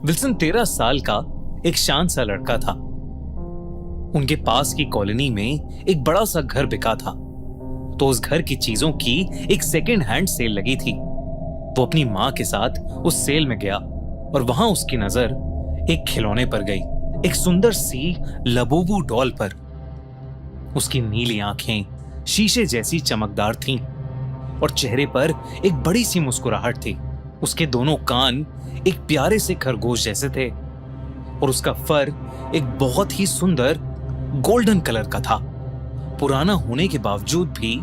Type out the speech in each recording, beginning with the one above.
Wilson 13 साल का एक शांत सा लड़का था। उनके पास की कॉलोनी में एक बड़ा सा घर बिका था, तो उस घर की चीजों की एक सेकेंड हैंड सेल लगी थी। वो अपनी माँ के साथ उस सेल में गया और वहां उसकी नजर एक खिलौने पर गई, एक सुंदर सी लबूबू डॉल पर। उसकी नीली आंखें शीशे जैसी चमकदार थीं और चेहरे पर एक बड़ी सी मुस्कुराहट थी। उसके दोनों कान एक प्यारे से खरगोश जैसे थे और उसका फर एक बहुत ही सुंदर गोल्डन कलर का था। पुराना होने के बावजूद भी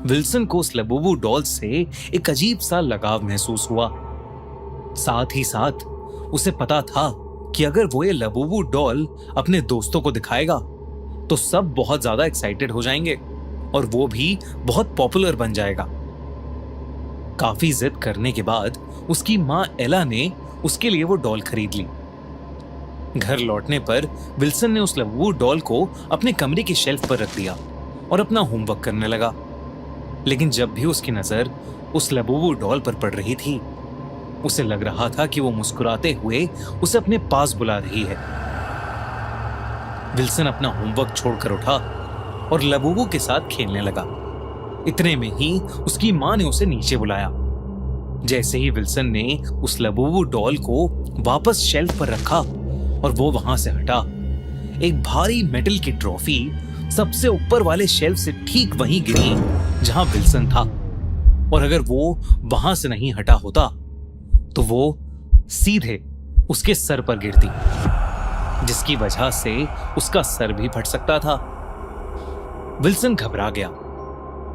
विल्सन को उस लबूबू डॉल से एक अजीब सा लगाव महसूस हुआ। साथ ही साथ उसे पता था कि अगर वो ये लबूबू डॉल अपने दोस्तों को दिखाएगा तो सब बहुत ज्यादा एक्साइटेड हो जाएंगे और वो भी बहुत पॉपुलर बन जाएगा। काफी जिद करने के बाद उसकी माँ एला ने उसके लिए वो डॉल खरीद ली। घर लौटने पर विल्सन ने उस लबूबू डॉल को अपने कमरे की शेल्फ पर रख दिया और अपना होमवर्क करने लगा। लेकिन जब भी उसकी नजर उस लबूबू डॉल पर पड़ रही थी, उसे लग रहा था कि वो मुस्कुराते हुए उसे अपने पास बुला रही है। विल्सन अपना होमवर्क छोड़कर उठा और लबूबू के साथ खेलने लगा। इतने में ही उसकी माँ ने उसे नीचे बुलाया। जैसे ही विल्सन ने उस लबूबू डॉल को वापस शेल्फ पर रखा और वो वहां से हटा, एक भारी मेटल की ट्रॉफी सबसे ऊपर वाले शेल्फ से ठीक वहीं गिरी जहां विल्सन था। और अगर वो वहां से नहीं हटा होता तो वो सीधे उसके सर पर गिरती, जिसकी वजह से उसका सर भी फट सकता था। विल्सन घबरा गया,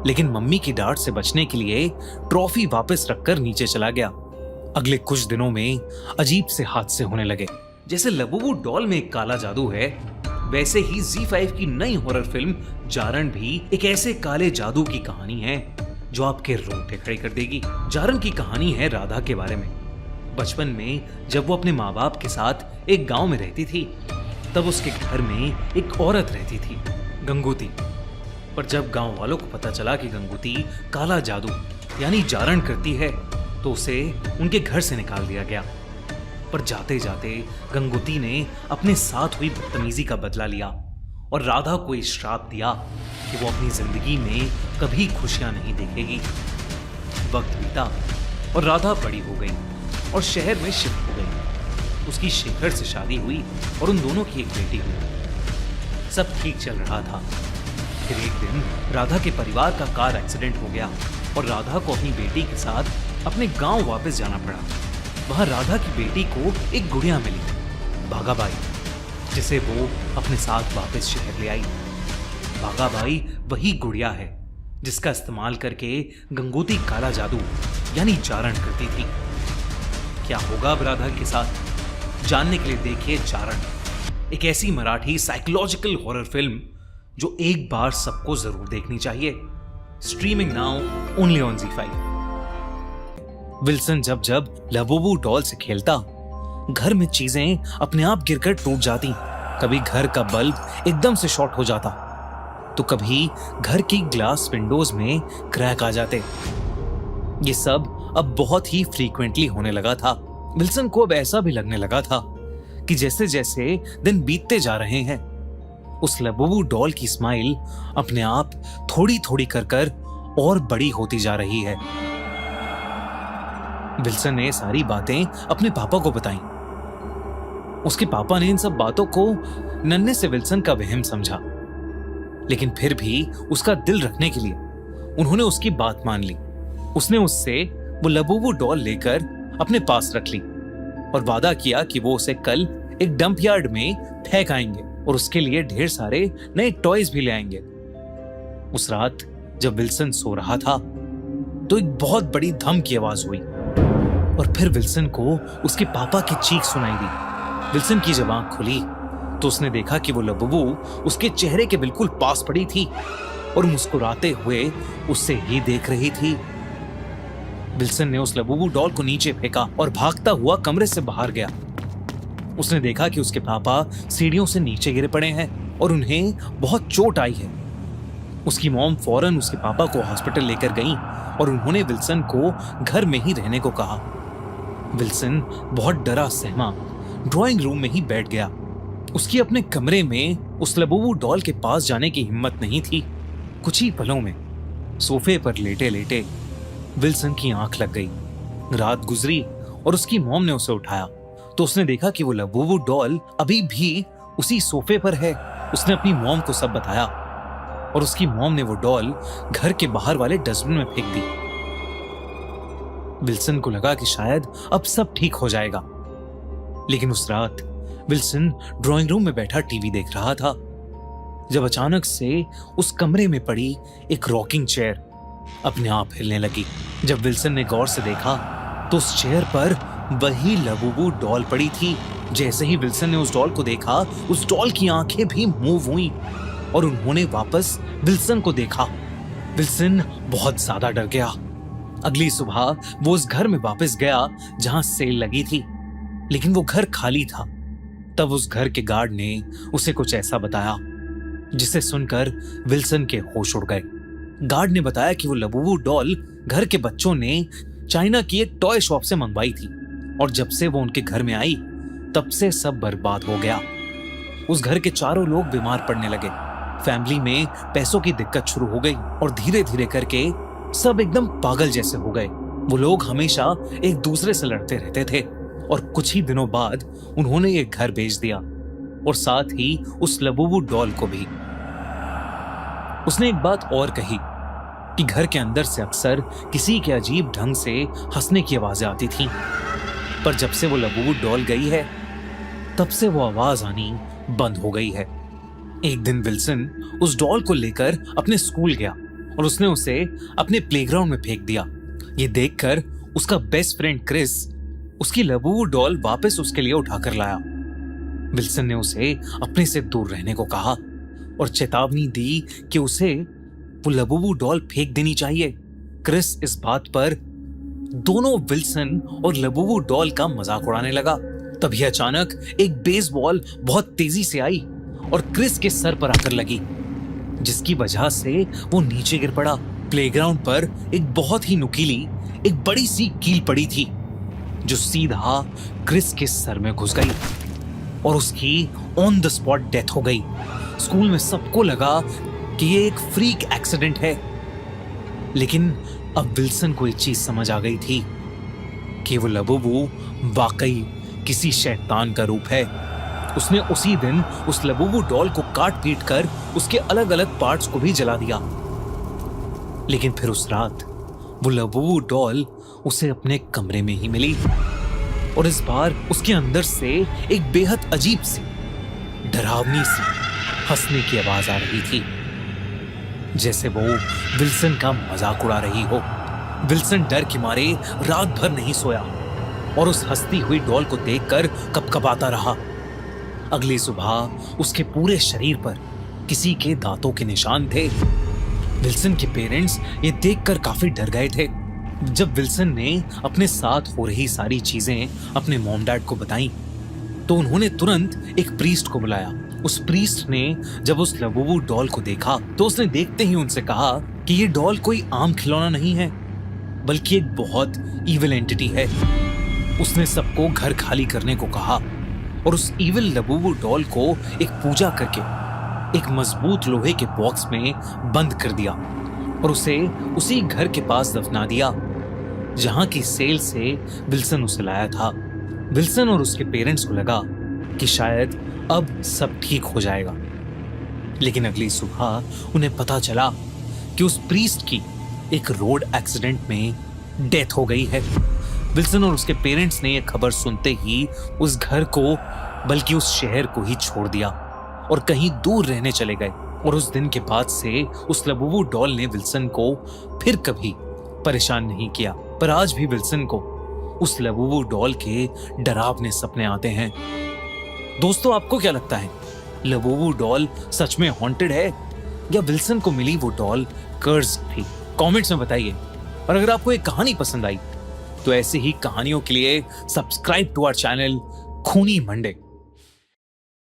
लेकिन मम्मी की डांट से बचने के लिए ट्रॉफी वापस रखकर नीचे चला गया। अगले कुछ दिनों में अजीब से हादसे होने लगे। जैसे लबूबू डॉल में एक काला जादू है, वैसे ही ZEE5 की नई हॉरर फिल्म जारण भी एक ऐसे काले जादू की कहानी है जो आपके रोंगटे खड़े कर देगी। जारण की कहानी है राधा के बारे में। बचपन में जब वो अपने माँ बाप के साथ एक गांव में रहती थी, तब उसके घर में एक औरत रहती थी, गंगूती। पर जब गांव वालों को पता चला कि गंगूती काला जादू यानी जारण करती है, तो उसे उनके घर से निकाल दिया गया। पर जाते जाते गंगूती ने अपने साथ हुई बदतमीजी का बदला लिया और राधा को इस श्राप दिया कि वो अपनी जिंदगी में कभी खुशियां नहीं देखेगी। वक्त बीता और राधा बड़ी हो गई और शहर में शिफ्ट हो गई। उसकी शेखर से शादी हुई और उन दोनों की एक बेटी हुई। सब ठीक चल रहा था। फिर एक दिन राधा के परिवार का कार एक्सीडेंट हो गया और राधा को अपनी बेटी के साथ अपने गांव वापस जाना पड़ा। वहां राधा की बेटी को एक गुड़िया मिली, भागाबाई, जिसे वो अपने साथ वापस शहर ले आई। भागाबाई वही गुड़िया है जिसका इस्तेमाल करके गंगूती काला जादू यानी जारण करती थी। क्या होगा अब राधा के साथ, जानने के लिए देखिए जारण, एक ऐसी मराठी साइकोलॉजिकल हॉरर फिल्म जो एक बार सबको जरूर देखनी चाहिए। Streaming now only on ZEE5। Wilson जब जब लबूबू डॉल से खेलता, घर में चीजें अपने आप गिरकर टूट जाती। कभी घर का बल्ब एकदम से शॉर्ट हो जाता, तो कभी घर की ग्लास विंडोज में क्रैक आ जाते। ये सब अब बहुत ही फ्रीक्वेंटली होने लगा था। विल्सन को अब ऐसा भी लगने लगा था कि जैसे जैसे दिन बीतते जा रहे हैं, उस लबूबू डॉल की स्माइल अपने आप थोड़ी थोड़ी कर और बड़ी होती जा रही है। विल्सन ने सारी बातें अपने पापा को बताई। उसके पापा ने इन सब बातों को नन्हे से विल्सन का वहम समझा, लेकिन फिर भी उसका दिल रखने के लिए उन्होंने उसकी बात मान ली। उसने उससे वो लबूबू डॉल लेकर अपने पास रख ली और वादा किया कि वो उसे कल एक डंप यार्ड में फेंक आएंगे और उसके लिए ढेर सारे नए टॉयज भी ले आएंगे। उस रात जब विल्सन सो रहा था, तो एक बहुत बड़ी धम की आवाज हुई और फिर विल्सन को उसके पापा की चीख सुनाई दी। विल्सन की जब आंख खुली तो उसने देखा कि वो लबूबू उसके चेहरे के बिल्कुल पास पड़ी थी और मुस्कुराते हुए उससे ही देख रही थी। विल्सन ने उस लबूबू डॉल को नीचे फेंका और भागता हुआ कमरे से बाहर गया। उसने देखा कि उसके पापा सीढ़ियों से नीचे गिरे पड़े हैं और उन्हें बहुत चोट आई है। उसकी मॉम फौरन उसके पापा को हॉस्पिटल लेकर गई और उन्होंने विल्सन को घर में ही रहने को कहा। विल्सन बहुत डरा सहमा ड्राइंग रूम में ही बैठ गया। उसकी अपने कमरे में उस लबूबू डॉल के पास जाने की हिम्मत नहीं थी। कुछ ही पलों में सोफे पर लेटे लेटे विल्सन की आंख लग गई। रात गुजरी और उसकी मॉम ने उसे उठाया तो उसने देखा कि वो लबूबू डॉल अभी भी उसी सोफे पर है। उसने अपनी मॉम को सब बताया और उसकी मॉम ने वो डॉल घर के बाहर वाले डस्टबिन में फेंक दी। विल्सन को लगा कि शायद अब सब ठीक हो जाएगा, लेकिन उस रात विल्सन ड्राइंग रूम में बैठा टीवी देख रहा था जब अचानक से उस कमरे में पड़ी एक रॉकिंग चेयर अपने आप हिलने लगी। जब विल्सन ने गौर से देखा तो उस चेयर पर वही लबूबू डॉल पड़ी थी। जैसे ही विल्सन ने उस डॉल को देखा, उस डॉल की आंखें भी मूव हुई और उन्होंने वापस विल्सन को देखा। विल्सन बहुत ज्यादा डर गया। अगली सुबह वो उस घर में वापस गया जहां सेल लगी थी, लेकिन वो घर खाली था। तब उस घर के गार्ड ने उसे कुछ ऐसा बताया जिसे सुनकर विल्सन के होश उड़ गए। गार्ड ने बताया कि वो लबूबू डॉल घर के बच्चों ने चाइना की एक टॉय शॉप से मंगवाई थी और जब से वो उनके घर में आई तब से सब बर्बाद हो गया। उस घर के चारों लोग बीमार पड़ने लगे। फैमिली में पैसों की दिक्कत शुरू हो गई और धीरे धीरे करके सब एकदम पागल जैसे हो गए। वो लोग हमेशा एक दूसरे से लड़ते रहते थे और कुछ ही दिनों बाद उन्होंने ये घर बेच दिया और साथ ही उस लबूबू डॉल को भी। उसने एक बात और कही कि घर के अंदर से अक्सर किसी के अजीब ढंग से हंसने की आवाजें आती थीं, पर जब से वो लबूबू डॉल गई है तब से वो आवाज आनी बंद हो गई है। एक दिन विल्सन उस डॉल को लेकर अपने स्कूल गया और उसने उसे अपने प्लेग्राउंड में फेंक दिया। ये देखकर उसका बेस्ट फ्रेंड क्रिस उसकी लबूबू डॉल वापस उसके लिए उठाकर लाया। विल्सन ने उसे अपने से दूर रहने को कहा और चेतावनी दी कि उसे वो लबूबू डॉल फेंक देनी चाहिए। क्रिस इस बात पर दोनों विल्सन और लबूबू डॉल का मजाक उड़ाने लगा। तभी अचानक एक बेसबॉल बहुत तेजी से आई और क्रिस के सर पर आकर लगी, जिसकी वजह से वो नीचे गिर पड़ा। प्लेग्राउंड पर एक बहुत ही नुकीली एक बड़ी सी कील पड़ी थी जो सीधा क्रिस के सर में घुस गई और उसकी ऑन द स्पॉट डेथ हो गई। स्कूल में सबको लगा कि ये एक फ्रीक एक्सीडेंट है, लेकिन अब विल्सन को एक चीज समझ आ गई थी कि वो लबूबू वाकई किसी शैतान का रूप है। उसने उसी दिन उस लबूबू डॉल को काट पीट कर उसके अलग अलग पार्ट्स को भी जला दिया। लेकिन फिर उस रात वो लबूबू डॉल उसे अपने कमरे में ही मिली और इस बार उसके अंदर से एक बेहद अजीब सी डरावनी सी हंसने की आवाज आ रही थी, जैसे वो विल्सन का मजाक उड़ा रही हो। विल्सन डर के मारे रात भर नहीं सोया और उस हंसती हुई डॉल को देखकर कपकपाता रहा। अगली सुबह उसके पूरे शरीर पर किसी के दांतों के निशान थे। विल्सन के पेरेंट्स ये देखकर काफी डर गए थे। जब विल्सन ने अपने साथ हो रही सारी चीजें अपने मॉम डैड को बताई तो उन्होंने तुरंत एक प्रीस्ट को बुलाया। उस प्रीस्ट ने जब उस लबूबू डॉल को देखा तो उसने देखते ही उनसे कहा कि ये डॉल कोई आम खिलौना नहीं है, बल्कि एक बहुत इविल एंटिटी है। उसने सबको घर खाली करने को कहा और उस इविल लबूबू डॉल को एक पूजा करके एक मजबूत लोहे के बॉक्स में बंद कर दिया और उसे उसी घर के पास दफना दिया जहां की सेल से विल्सन उसे लाया था। विल्सन और उसके पेरेंट्स को लगा कि शायद अब सब ठीक हो जाएगा, लेकिन अगली सुबह उन्हें पता चला कि उस प्रीस्ट की एक रोड एक्सीडेंट में डेथ हो गई है। विल्सन और उसके पेरेंट्स ने यह खबर सुनते ही उस घर को बल्कि उस शहर को ही छोड़ दिया और कहीं दूर रहने चले गए। और उस दिन के बाद से उस लबूबू डॉल ने विल्सन को फिर कभी परेशान नहीं किया। पर आज भी विल्सन को उस लबूबू डॉल के डरावने सपने आते हैं। दोस्तों, आपको क्या लगता है, लबूबू डॉल सच में हॉन्टेड है या विल्सन को मिली वो डॉल कर्स थी? कमेंट्स में बताइए। और अगर आपको एक कहानी पसंद आई तो ऐसी ही कहानियों के लिए सब्सक्राइब टू आवर चैनल खूनी मंडे।